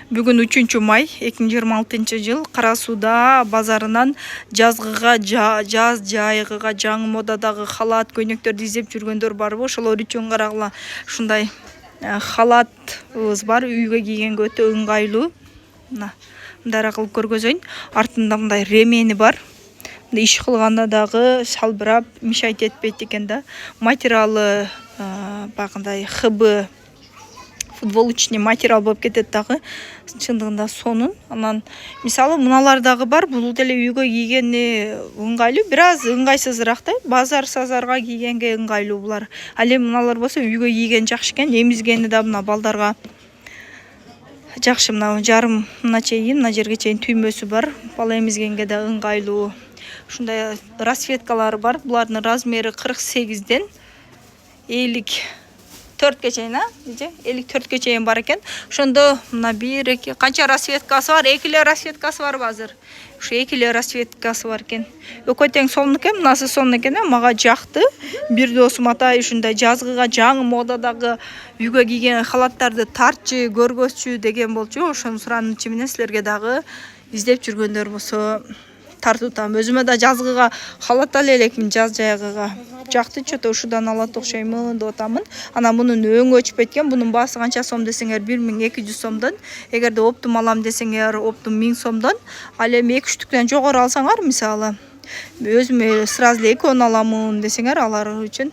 Бүгүн 3-май 2026-жыл Кара Сууда базарынан жазгыга жаз жайгыга жаңы модадагы халат көйнөктөрдү издеп жүргөндөр барбы? Ошолор үчүн карагыла ушундай халатыбыз бар. Үйгө кийгенге өтө ыңгайлуу. Мына мындай кылып көргөзөйүн. Артында мындай ремени бар. Иш кылганда дагы шалбырап мешать этпейт экен да. Материалы багындай ХБ футболочный материал болуп кетет дагы. Чындыгында сонун. Анан мисалы мыналар дагы бар. Бул деле үйгө кийгени ыңгайлуу, бир аз ыңгайсызыраак да. Базар-сазарга кийгенге ыңгайлуу булар. Ал эми мыналар болсо үйгө кийген жакшы экен. Эмизгени да мына балдарга жакшы. Мына жарым мына чейин, мына жерге чейин түймөсү бар. Бала эмизгенге да ыңгайлуу. Ушундай расцветкалары бар. Булардын размери 48ден 54ге чейин, 54ге чейин бар экен. Ошондо мына 1-2 канча расцветкасы бар? 2 расцветкасы бар азыр. Ушу 2 расцветкасы бар экен. Экөө тең сонун экен, мынасы сонун экен. Мага жакты. Бир досум атай ушундай жазгыга жаңы модадагы үйгө кийген халаттарды тартчы, көргөзчү деген болчу. Ошону суранычы менен силерге дагы издеп жүргөндөр болсо тартып. Өзүмө да жазгыга халат ала элекмин, жаз жайгыга. Жакты чото ушудан алат окшоймун деп атамын. Анан мунун өңү өчүп кеткен. Бунун баасы канча сом десеңер 1200 сомдон. Эгерде оптум алам десеңер оптум 1000 сомдон. Ал эми 2-3түктөн жогору алсаңар, мисалы өзүмө сразу эле экөөнү аламын десеңер, алар үчүн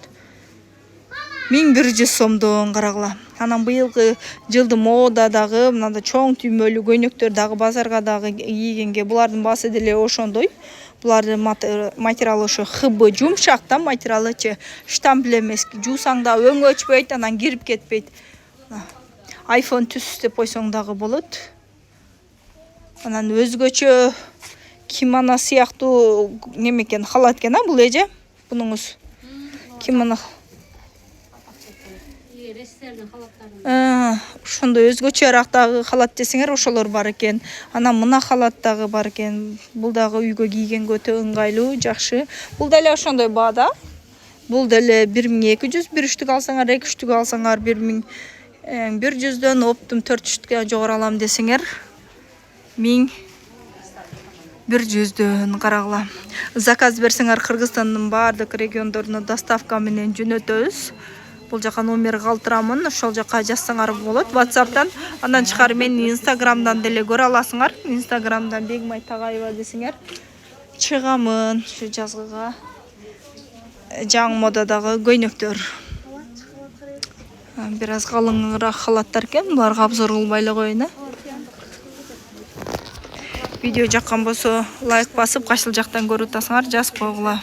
1100 сомдон карагыла. Анан быйылгы жылдын модадагы мындай чоң түймөлүү көйнөктөр дагы базарга дагы кийгенге булардын баасы деле ошондой. Булардын материалы ошо ХБ жумшак да, материалычы штамп эмес. Жуусаң да өңү өчпөйт, анан кирип кетпейт. iPhone түс деп койсоң дагы болот. Анан өзгөчө кимона сыяктуу неме экен, халат экен, бул эже. Бунуңуз кимона ошондой өзгөчөрөөк халат десеңер ошолор бар экен. Анан мына халат дагы бар экен. Бул дагы үйгө кийгенге өтө ыңгайлуу, жакшы. Бул деле ошондой баада. Бул деле 1200, 1-3түк алсаңар, 2-3түк алсаңар 1100дөн, оптум 4-3түккө жогору алам десеңер 1100дөн карагыла. Заказ берсеңер Кыргызстандын баардык региондоруна доставка менен жөнөтөбүз. Бул жака номер калтырамын, ошол жака жазсаңар болот WhatsApp'тан. Андан чыкары менин Instagram'дан деле көрө аласыңар. Instagram'дан Бегмай Тагайева десеңер чыгамын. Ушу жазгыга жаңы модадагы көйнөктөр. Бир аз калыңыраак халаттар экен. Буларга обзор кылбай эле коеюн. Видео жаккан болсо лайк басып, кайсыл жактан көрүп атасыңар жазып койгула.